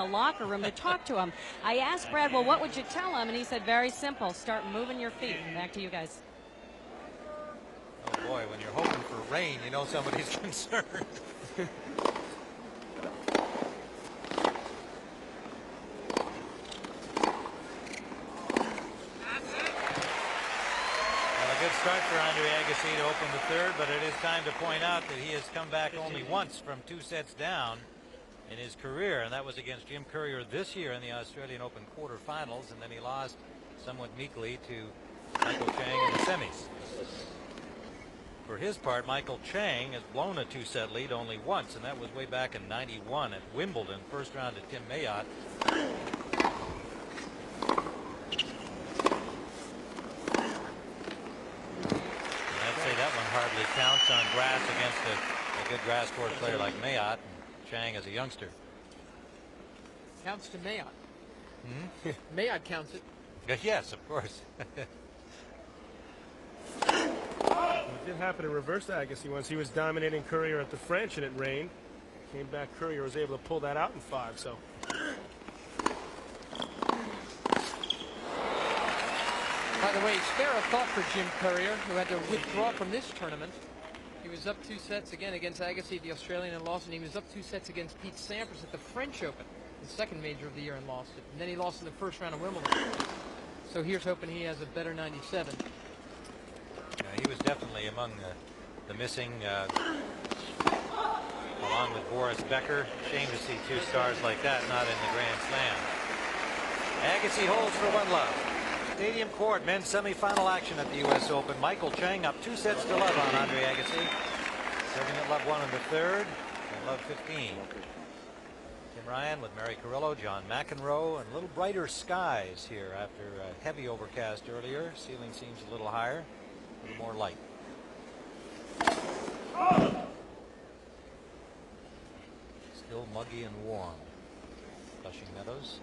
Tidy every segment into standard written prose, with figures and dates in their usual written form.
locker room to talk to him. I asked Brad, well, what would you tell him? And he said, very simple, start moving your feet. Back to you guys. Oh boy, when you're hoping for rain, you know somebody's concerned. Good start for Andre Agassi to open the third, but it is time to point out that he has come back only once from 2 sets down in his career, and that was against Jim Courier this year in the Australian Open quarterfinals, and then he lost somewhat meekly to Michael Chang in the semis. For his part, Michael Chang has blown a 2-set lead only once, and that was way back in '91 at Wimbledon, first round to Tim Mayotte. That one hardly counts on grass against a good grass court player like Mayotte, and Chang as a youngster. Counts to Mayotte. Mayotte counts it. Yes, of course. It did happen to reverse Agassi once. He was dominating Courier at the French and it rained. Came back, Courier was able to pull that out in 5. So. By the way, spare a thought for Jim Courier, who had to withdraw from this tournament. He was up 2 sets again against Agassi, the Australian, and lost, and he was up 2 sets against Pete Sampras at the French Open, the second major of the year, and lost it. And then he lost in the first round of Wimbledon. So here's hoping he has a better 97. Yeah, he was definitely among the missing, along with Boris Becker. Shame to see 2 stars like that not in the Grand Slam. Agassi holds for 1-love. Stadium Court, men's semifinal action at the U.S. Open. Michael Chang up 2 sets to love on Andre Agassi. Serving at love 1 in the third and love 15. Tim Ryan with Mary Carrillo, John McEnroe, and a little brighter skies here after a heavy overcast earlier. Ceiling seems a little higher, a little more light. Still muggy and warm. Flushing Meadows.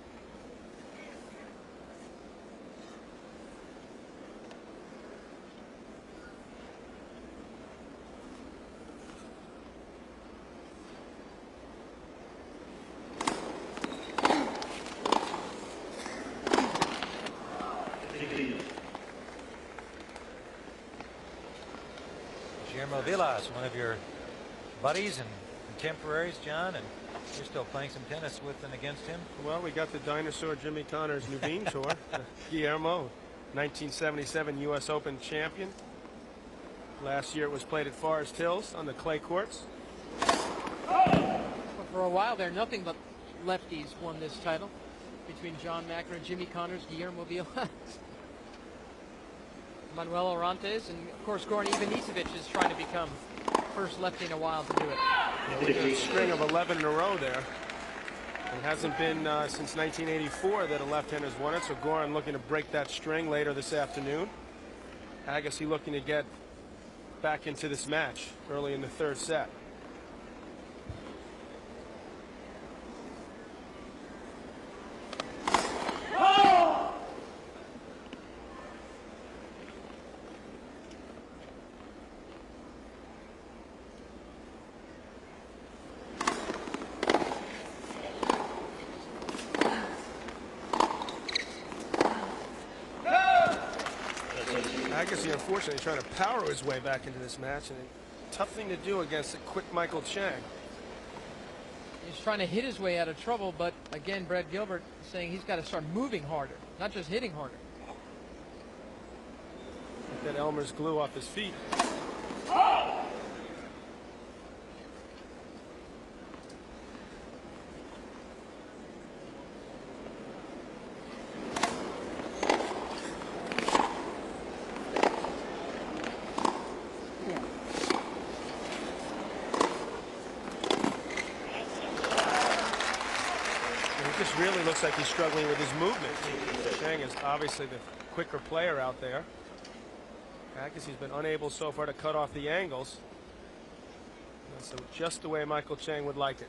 Vilas, one of your buddies and contemporaries, John, and you're still playing some tennis with and against him. Well, we got the dinosaur Jimmy Connors Nuveen Tour. Guillermo, 1977 U.S. Open champion. Last year it was played at Forest Hills on the clay courts. Well, for a while there, nothing but lefties won this title between John McEnroe, Jimmy Connors, Guillermo Vilas, Manuel Orantes, and of course Goran Ivanisevic is trying to become first lefty in a while to do it. Yeah, a string of 11 in a row there. It hasn't been since 1984 that a left-hander has won it, so Goran looking to break that string later this afternoon. Agassi looking to get back into this match early in the third set. Agassi, unfortunately, trying to power his way back into this match, and a tough thing to do against a quick Michael Chang. He's trying to hit his way out of trouble, but again, Brad Gilbert is saying he's got to start moving harder, not just hitting harder. Get that Elmer's glue off his feet. Really looks like he's struggling with his movement. Chang is obviously the quicker player out there. Agassi's been unable so far to cut off the angles. And so just the way Michael Chang would like it.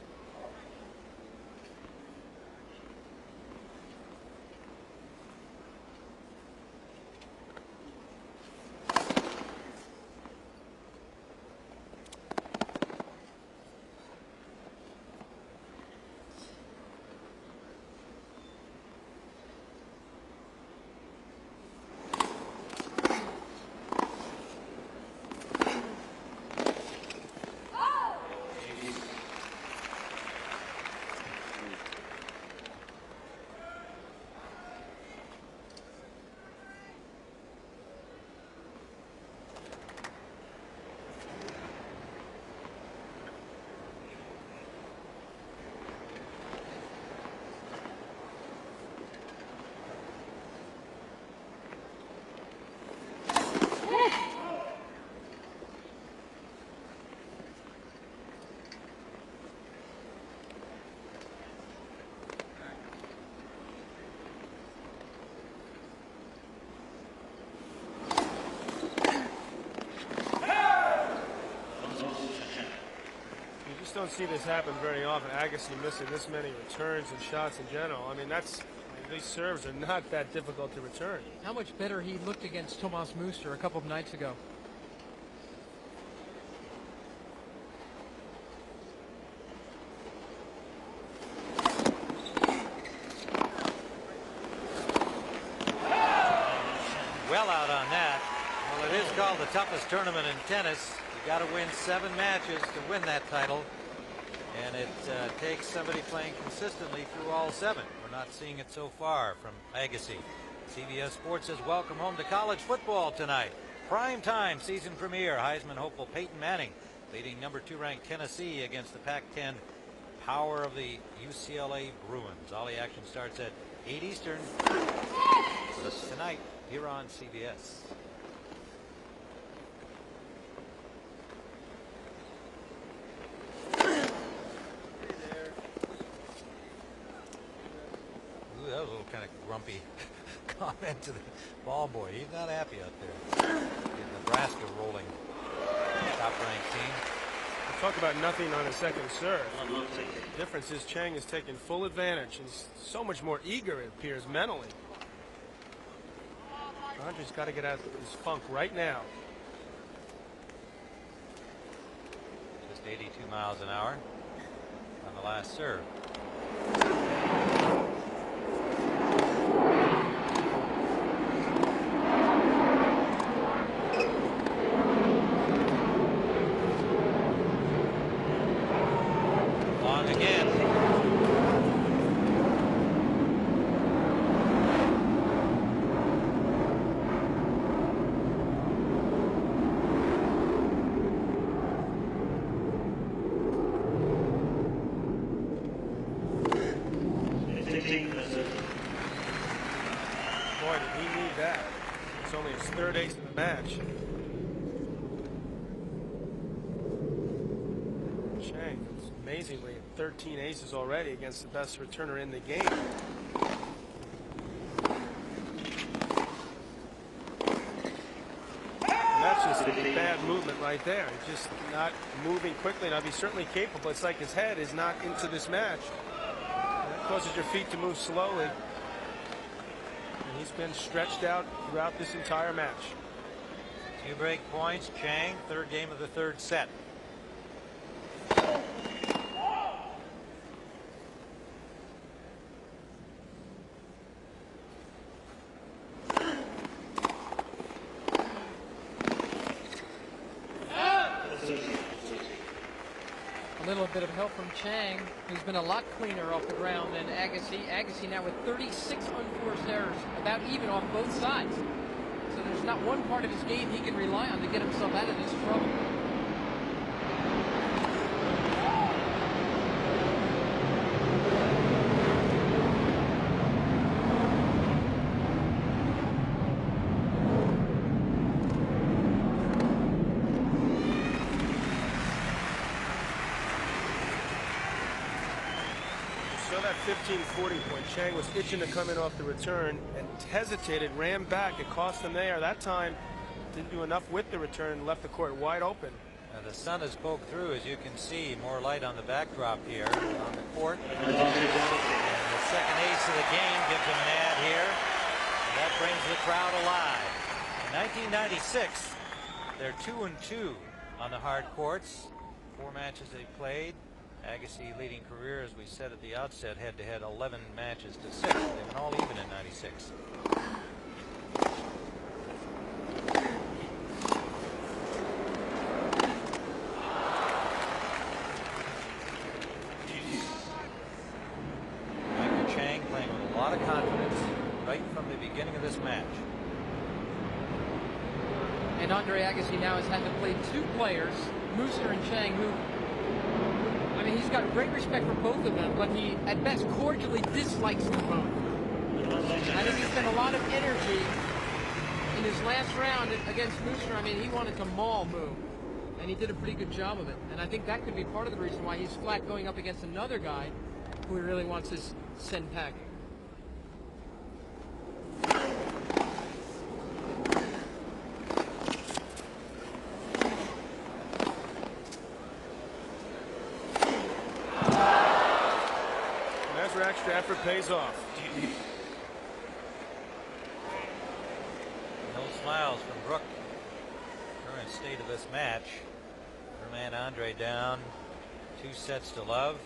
don't see this happen very often. Agassi missing this many returns and shots in general. I mean, these serves are not that difficult to return. How much better he looked against Thomas Muster a couple of nights ago. Well out on that. Well, it is called the toughest tournament in tennis. You got to win 7 matches to win that title. And it takes somebody playing consistently through all 7. We're not seeing it so far from Agassi. CBS Sports says welcome home to college football tonight. Prime time season premiere. Heisman hopeful Peyton Manning leading number 2 ranked Tennessee against the Pac-10 power of the UCLA Bruins. All the action starts at 8 Eastern. This tonight here on CBS. Ooh, that was a little kind of grumpy comment to the ball boy. He's not happy out there. Get Nebraska rolling. Top-ranked team. We talk about nothing on a second serve. The difference is Chang is taking full advantage. He's so much more eager, it appears, mentally. Rogers got to get out of his funk right now. Just 82 miles an hour on the last serve. Long again. Boy, did he need that. It's only his 3rd ace of the match. Chang, amazingly, 13 aces already against the best returner in the game. And that's just a bad movement right there. He's just not moving quickly enough. He's certainly capable. It's like his head is not into this match. That causes your feet to move slowly. And he's been stretched out throughout this entire match. 2 break points. Chang, 3rd game of the 3rd set. A little bit of help from Chang, who's been a lot cleaner off the ground than Agassi. Agassi now with 36 unforced errors, about even off both sides. So there's not one part of his game he can rely on to get himself out of this trouble. So that 15-40 point, Chang was itching to come in off the return and hesitated, ran back. It cost him there. That time, didn't do enough with the return, left the court wide open. The sun has poked through, as you can see. More light on the backdrop here on the court. And the 2nd ace of the game gives him an ad here. And that brings the crowd alive. In 1996, they're 2-2 on the hard courts. 4 matches they played. Agassi leading career, as we said at the outset, head-to-head 11 matches to 6. They've been all even in 96. Michael Chang playing with a lot of confidence right from the beginning of this match. And Andre Agassi now has had to play 2 players, Muster and Chang, who, I mean, he's got great respect for both of them, but he, at best, cordially dislikes them both. I think he spent a lot of energy in his last round against Muster. I mean, he wanted to maul Mu, and he did a pretty good job of it. And I think that could be part of the reason why he's flat going up against another guy who he really wants to send packing. effort pays off. No smiles from Brook. Current state of this match. Her man Andre down 2 sets to love.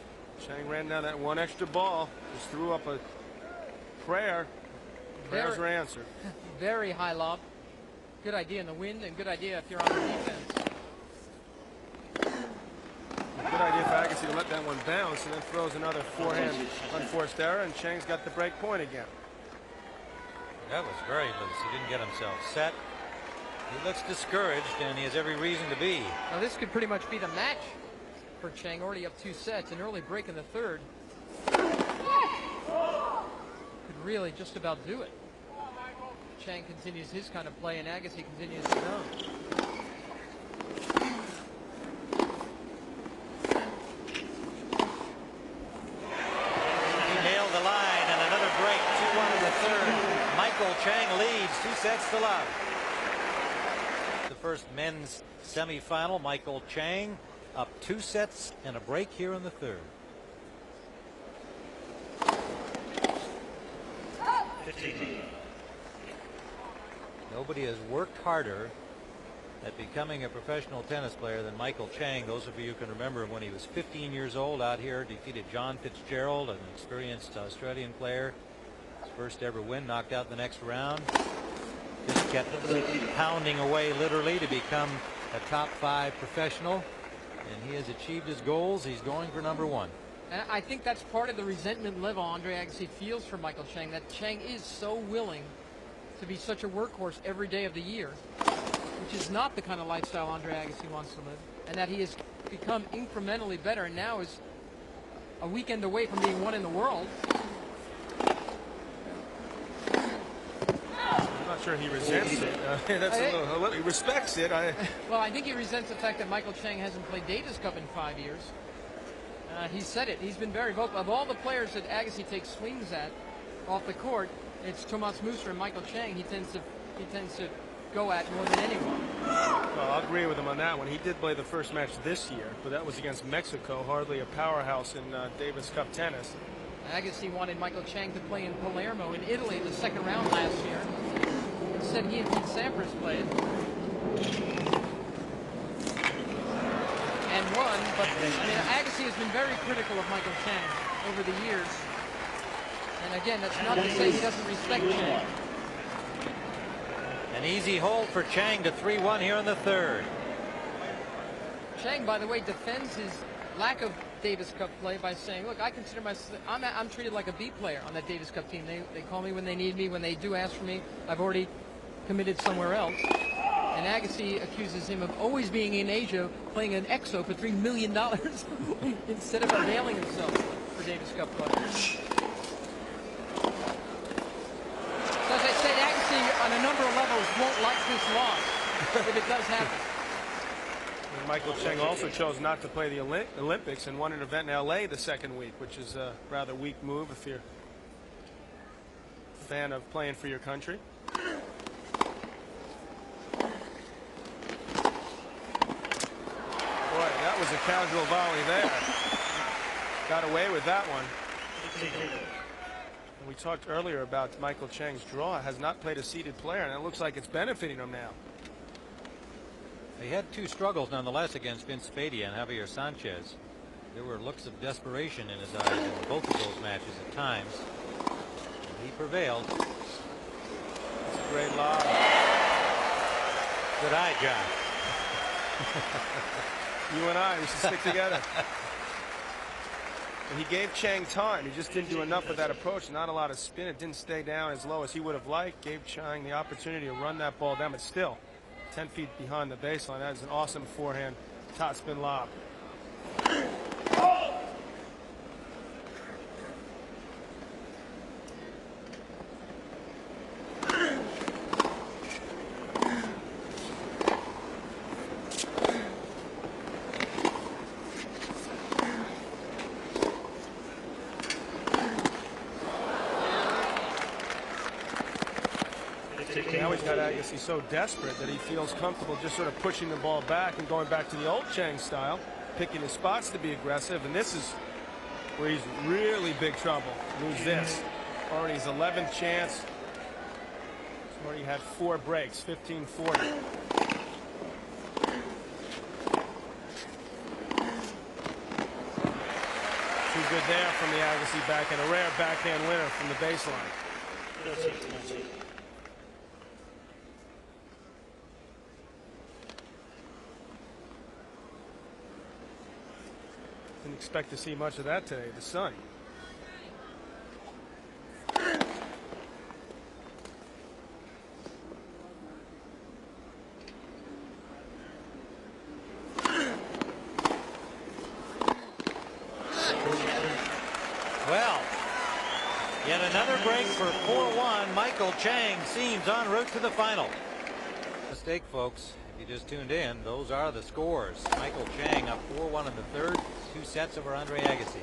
Chang ran down that one extra ball. Just threw up a prayer. Prayers are answered. Very high lob. Good idea in the wind and good idea if you're on the defense. Good idea for Agassi to let that one bounce and then throws another forehand unforced error, and Chang's got the break point again. That was very loose. He didn't get himself set. He looks discouraged, and he has every reason to be. Now this could pretty much be the match for Chang. Already up 2 sets, an early break in the third could really just about do it. Chang continues his kind of play, and Agassi continues his own. He nailed the line, and another break. 2-1 in the third. Michael Chang leads 2 sets to love. The first men's semifinal. Michael Chang up 2 sets and a break here in the third. 15. Nobody has worked harder at becoming a professional tennis player than Michael Chang. Those of you who can remember him when he was 15 years old out here, defeated John Fitzgerald, an experienced Australian player. His first ever win, knocked out in the next round. Just kept pounding away literally to become a top 5 professional. And he has achieved his goals. He's going for #1. And I think that's part of the resentment level Andre Agassi feels for Michael Chang, that Chang is so willing to be such a workhorse every day of the year, which is not the kind of lifestyle Andre Agassi wants to live, and that he has become incrementally better and now is a weekend away from being one in the world. I'm not sure he resents it. He respects it. Well, I think he resents the fact that Michael Chang hasn't played Davis Cup in 5 years. He said it. He's been very vocal. Of all the players that Agassi takes swings at off the court, it's Tomas Muster and Michael Chang he tends to go at more than anyone. Well, I'll agree with him on that one. He did play the first match this year, but that was against Mexico, hardly a powerhouse in Davis Cup tennis. Agassi wanted Michael Chang to play in Palermo in Italy in the second round last year. Instead, he and Pete Sampras played and won. But I mean, Agassi has been very critical of Michael Chang over the years. And again, that's not to say he doesn't respect Chang. An easy hold for Chang to 3-1 here in the third. Chang, by the way, defends his lack of Davis Cup play by saying, look, I consider myself, I'm treated like a B player on that Davis Cup team. They call me when they need me. When they do ask for me, I've already committed somewhere else. And Agassi accuses him of always being in Asia playing an EXO for $3 million instead of availing himself for Davis Cup play. So as I said, Agassi on a number of levels won't like this loss if it does happen. And Michael Chang also chose not to play the Olympics and won an event in LA the second week, which is a rather weak move if you're a fan of playing for your country. Boy, that was a casual volley there. Got away with that one. We talked earlier about Michael Chang's draw. Has not played a seeded player, and it looks like it's benefiting him now. He had 2 struggles nonetheless against Vince Spadea and Javier Sanchez. There were looks of desperation in his eyes in both of those matches at times. He prevailed. It's a great lob. Good eye, John. You and I, we should stick together. And he gave Chang time. He just didn't do enough with that approach. Not a lot of spin. It didn't stay down as low as he would have liked. Gave Chang the opportunity to run that ball down, but still 10 feet behind the baseline. That is an awesome forehand top spin lob. Now he's got Agassi so desperate that he feels comfortable just sort of pushing the ball back and going back to the old Chang style, picking his spots to be aggressive. And this is where he's really big trouble. Lose this. Already his 11th chance. He's already had 4 breaks, 15-40. Too good there from the Agassi backhand. A rare backhand winner from the baseline. Didn't expect to see much of that today. The sun. Well, yet another break for 4-1. Michael Chang seems en route to the final. Mistake, folks. If you just tuned in, those are the scores. Michael Chang up 4-1 in the third. 2 sets over Andre Agassi.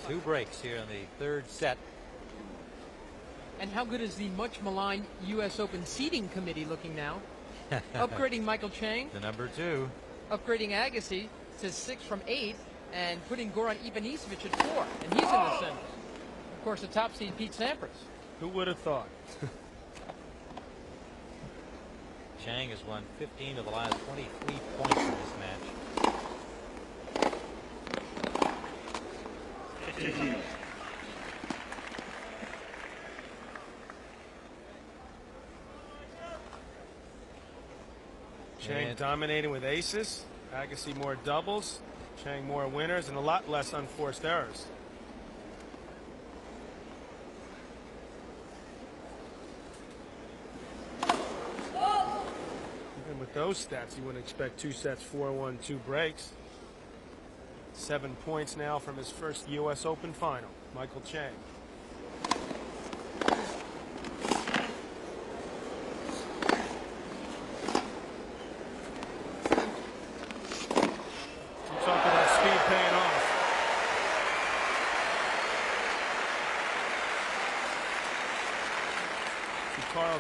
2 breaks here in the third set. And how good is the much maligned U.S. Open seating committee looking now? Upgrading Michael Chang. The number 2. Upgrading Agassi to 6 from 8. And putting Goran Ivanisevic at 4. And he's in the center. Of course, the top seed, Pete Sampras. Who would have thought? Chang has won 15 of the last 23 points in this match. Chang dominating with aces. Agassi more doubles. Chang more winners and a lot less unforced errors. Even with those stats, you wouldn't expect 2 sets, 4-1, 2 breaks. 7 points now from his first U.S. Open final. Michael Chang.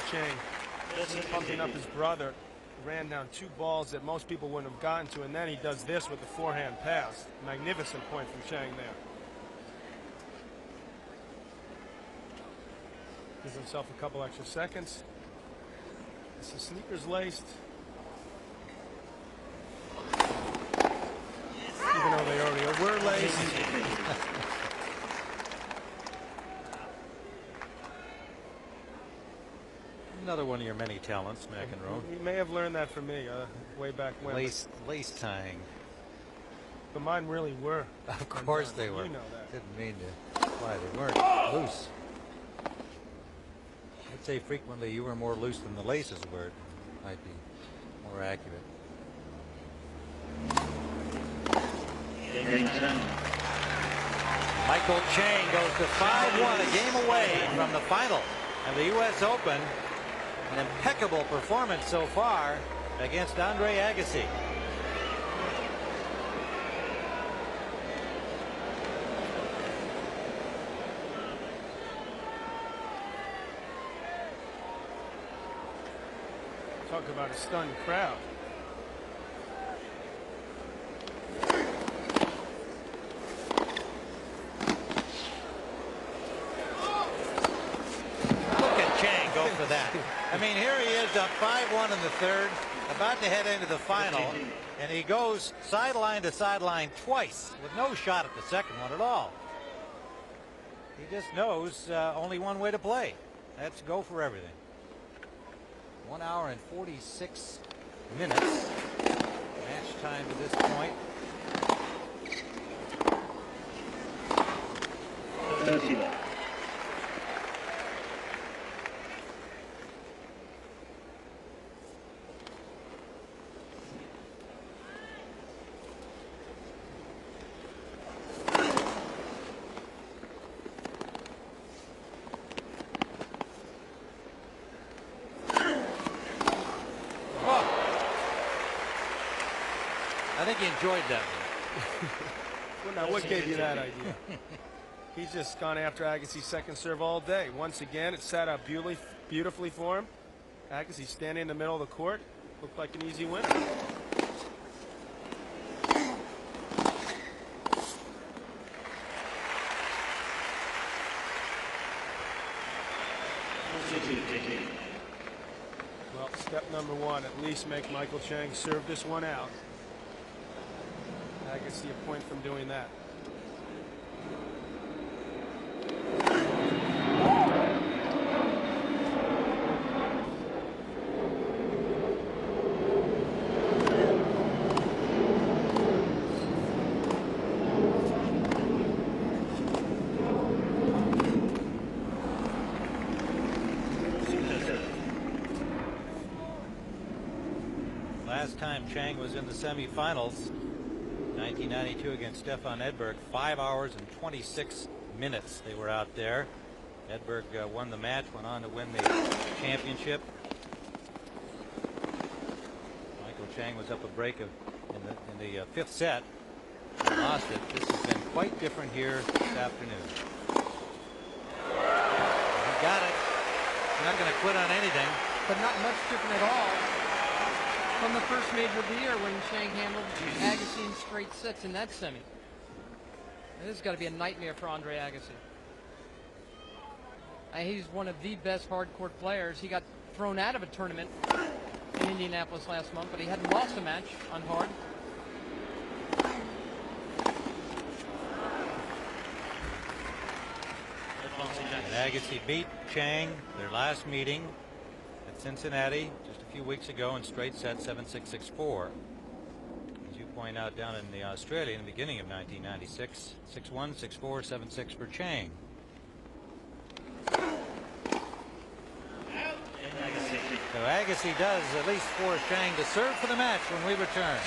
Chang pumping up his brother, ran down 2 balls that most people wouldn't have gotten to, and then he does this with the forehand pass. Magnificent point from Chang there. Gives himself a couple extra seconds. It's the sneakers laced. Even though they already were laced. Another one of your many talents, McEnroe. You may have learned that from me way back when. Lace tying. But mine really were. Of course they were. You know that. Didn't mean to imply they weren't loose. I'd say frequently you were more loose than the laces were. It might be more accurate. Michael Chang goes to 5-1, a game away from the final of the U.S. Open. An impeccable performance so far against Andre Agassi. Talk about a stunned crowd. For that. I mean, here he is up 5-1 in the third, about to head into the final, and he goes sideline to sideline twice with no shot at the second one at all. He just knows only one way to play. That's go for everything. 1 hour and 46 minutes. Match time to this point. I think he enjoyed that one. Well, now, what gave you that idea? He's just gone after Agassi's second serve all day. Once again, it sat out beautifully for him. Agassi standing in the middle of the court. Looked like an easy win. Well, step number one, at least make Michael Chang serve this one out. Agassi a point from doing that. Last time Chang was in the semifinals, 1992 against Stefan Edberg, 5 hours and 26 minutes they were out there. Edberg won the match, went on to win the championship. Michael Chang was up a break in the fifth set. He lost it. This has been quite different here this afternoon. He got it. He's not going to quit on anything. But not much different at all from the first major of the year when Chang handled Agassi in straight sets in that semi. And this has got to be a nightmare for Andre Agassi. He's one of the best hardcourt players. He got thrown out of a tournament in Indianapolis last month, but he hadn't lost a match on hard. And Agassi beat Chang their last meeting at Cincinnati just a few weeks ago in straight sets, 7-6, 6-4. As you point out, down in the Australia in the beginning of 1996, 6-1, 6-4, 7-6 for Chang. So Agassi does at least force Chang to serve for the match when we return.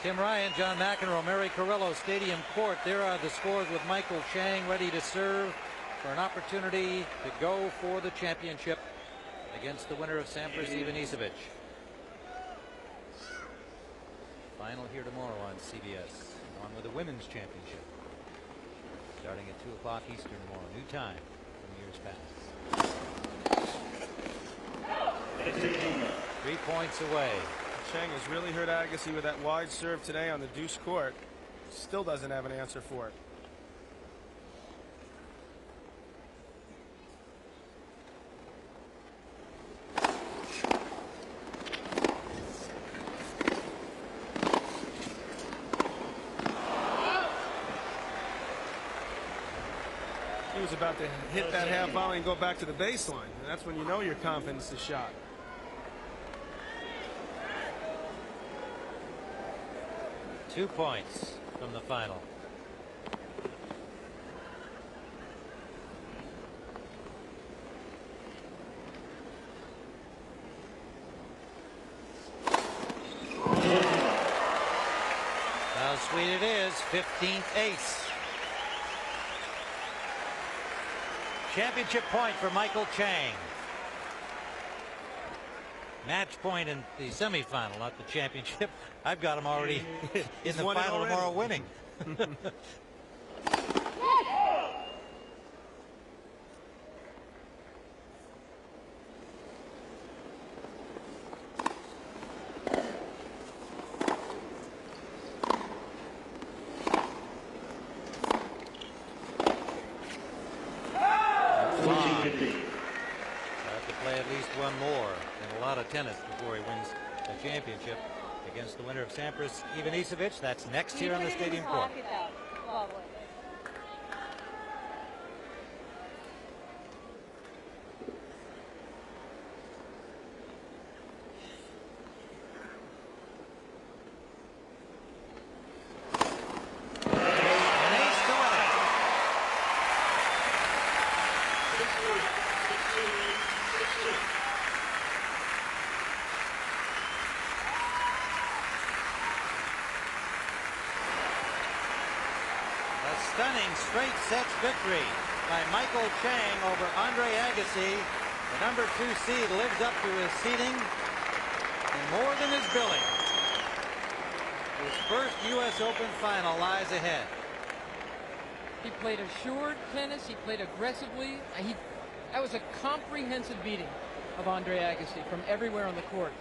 Tim Ryan, John McEnroe, Mary Carrillo Stadium Court. There are the scores with Michael Chang ready to serve for an opportunity to go for the championship against the winner of Sampras, Ivanisevic. Final here tomorrow on CBS, along with the women's championship, starting at 2 o'clock Eastern tomorrow. New time from years past. 3 points away. Chang has really hurt Agassi with that wide serve today on the deuce court. Still doesn't have an answer for it. He was about to hit that half volley and go back to the baseline. And that's when you know your confidence is shot. Two points from the final. How sweet it is. 15th ace. Championship point for Michael Chang. Match point in the semifinal, not the championship. I've got him already in the final tomorrow winning. One more and a lot of tennis before he wins the championship against the winner of Sampras, Ivanisevic. That's next here on the Stadium Court. Stunning straight sets victory by Michael Chang over Andre Agassi. The number 2 seed lives up to his seeding and more than his billing. His first U.S. Open final lies ahead. He played assured tennis. He played aggressively. That was a comprehensive beating of Andre Agassi from everywhere on the court.